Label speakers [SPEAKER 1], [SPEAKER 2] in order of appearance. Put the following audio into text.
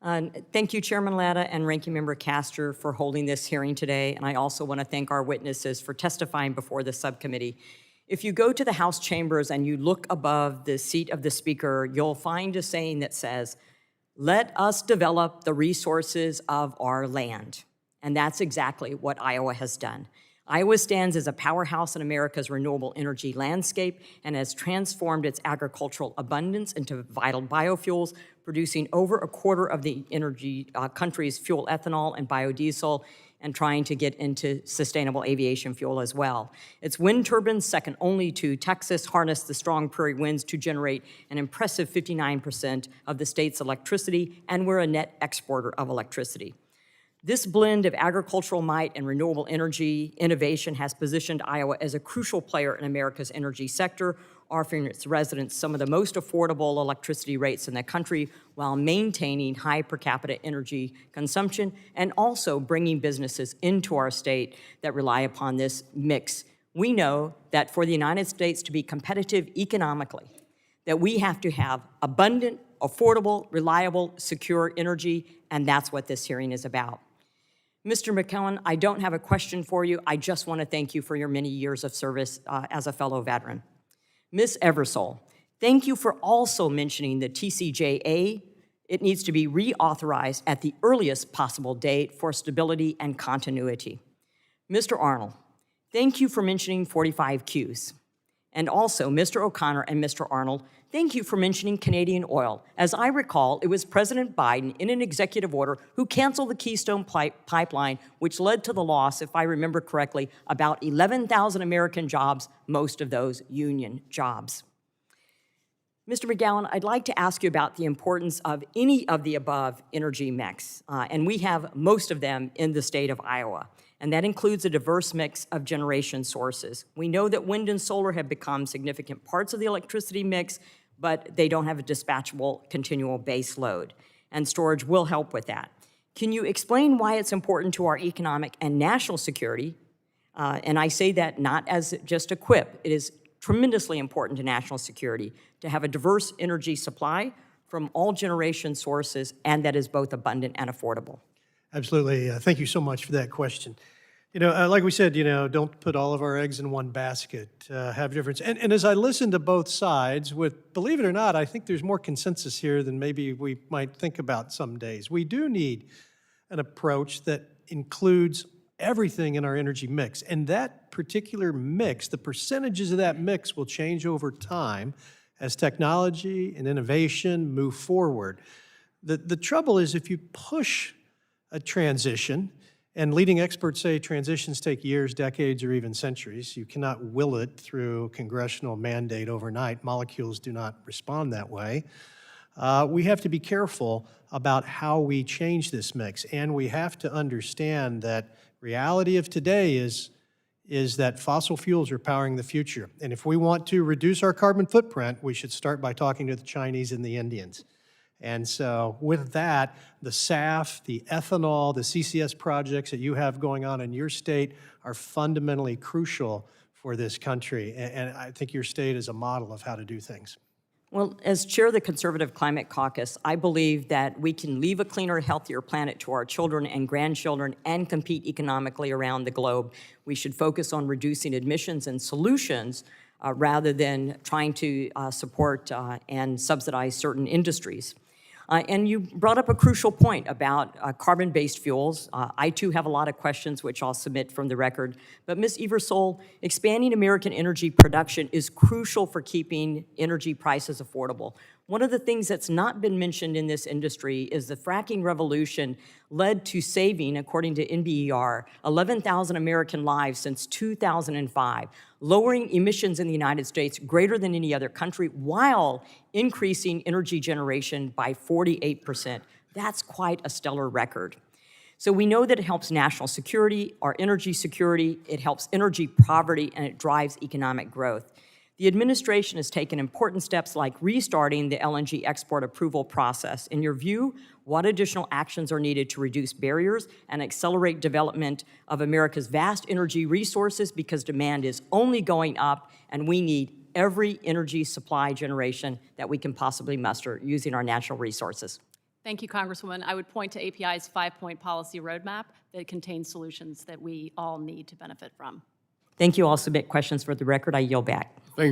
[SPEAKER 1] Thank you, Chairman Latta and Ranking Member Castor, for holding this hearing today, and I also want to thank our witnesses for testifying before the subcommittee. If you go to the House chambers and you look above the seat of the Speaker, you'll find a saying that says, "Let us develop the resources of our land." And that's exactly what Iowa has done. Iowa stands as a powerhouse in America's renewable energy landscape and has transformed its agricultural abundance into vital biofuels, producing over a quarter of the country's fuel ethanol and biodiesel, and trying to get into sustainable aviation fuel as well. Its wind turbines, second only to Texas, harness the strong prairie winds to generate an impressive 59% of the state's electricity, and we're a net exporter of electricity. This blend of agricultural might and renewable energy innovation has positioned Iowa as a crucial player in America's energy sector, offering its residents some of the most affordable electricity rates in the country while maintaining high per capita energy consumption and also bringing businesses into our state that rely upon this mix. We know that for the United States to be competitive economically, that we have to have abundant, affordable, reliable, secure energy, and that's what this hearing is about. Mr. McKellen, I don't have a question for you. I just want to thank you for your many years of service as a fellow veteran. Ms. Eversole, thank you for also mentioning the TCJA. It needs to be reauthorized at the earliest possible date for stability and continuity. Mr. Arnold, thank you for mentioning 45Qs. And also, Mr. O'Connor and Mr. Arnold, thank you for mentioning Canadian oil. As I recall, it was President Biden in an executive order who canceled the Keystone Pipeline, which led to the loss, if I remember correctly, about 11,000 American jobs, most of those union jobs. Mr. McGowan, I'd like to ask you about the importance of any of the above energy mix, and we have most of them in the state of Iowa. And that includes a diverse mix of generation sources. We know that wind and solar have become significant parts of the electricity mix, but they don't have a dispatchable continual base load, and storage will help with that. Can you explain why it's important to our economic and national security? And I say that not as just a quip. It is tremendously important to national security to have a diverse energy supply from all generation sources, and that is both abundant and affordable.
[SPEAKER 2] Absolutely. Thank you so much for that question. Like we said, don't put all of our eggs in one basket, have difference. And as I listen to both sides, believe it or not, I think there's more consensus here than maybe we might think about some days. We do need an approach that includes everything in our energy mix. And that particular mix, the percentages of that mix will change over time as technology and innovation move forward. The trouble is if you push a transition, and leading experts say transitions take years, decades, or even centuries. You cannot will it through congressional mandate overnight. Molecules do not respond that way. We have to be careful about how we change this mix, and we have to understand that reality of today is that fossil fuels are powering the future. And if we want to reduce our carbon footprint, we should start by talking to the Chinese and the Indians. And so with that, the SAF, the ethanol, the CCS projects that you have going on in your state are fundamentally crucial for this country. And I think your state is a model of how to do things.
[SPEAKER 1] Well, as chair of the Conservative Climate Caucus, I believe that we can leave a cleaner, healthier planet to our children and grandchildren and compete economically around the globe. We should focus on reducing emissions and solutions rather than trying to support and subsidize certain industries. And you brought up a crucial point about carbon-based fuels. I, too, have a lot of questions, which I'll submit from the record. But Ms. Eversole, expanding American energy production is crucial for keeping energy prices affordable. One of the things that's not been mentioned in this industry is the fracking revolution led to saving, according to NBER, 11,000 American lives since 2005, lowering emissions in the United States greater than any other country while increasing energy generation by 48%. That's quite a stellar record. So we know that it helps national security, our energy security, it helps energy poverty, and it drives economic growth. The administration has taken important steps like restarting the LNG export approval process. In your view, what additional actions are needed to reduce barriers and accelerate development of America's vast energy resources, because demand is only going up and we need every energy supply generation that we can possibly muster using our natural resources?
[SPEAKER 3] Thank you, Congresswoman. I would point to API's 5-point policy roadmap that contains solutions that we all need to benefit from.
[SPEAKER 1] Thank you. I'll submit questions for the record. I yield back.
[SPEAKER 4] Thank you very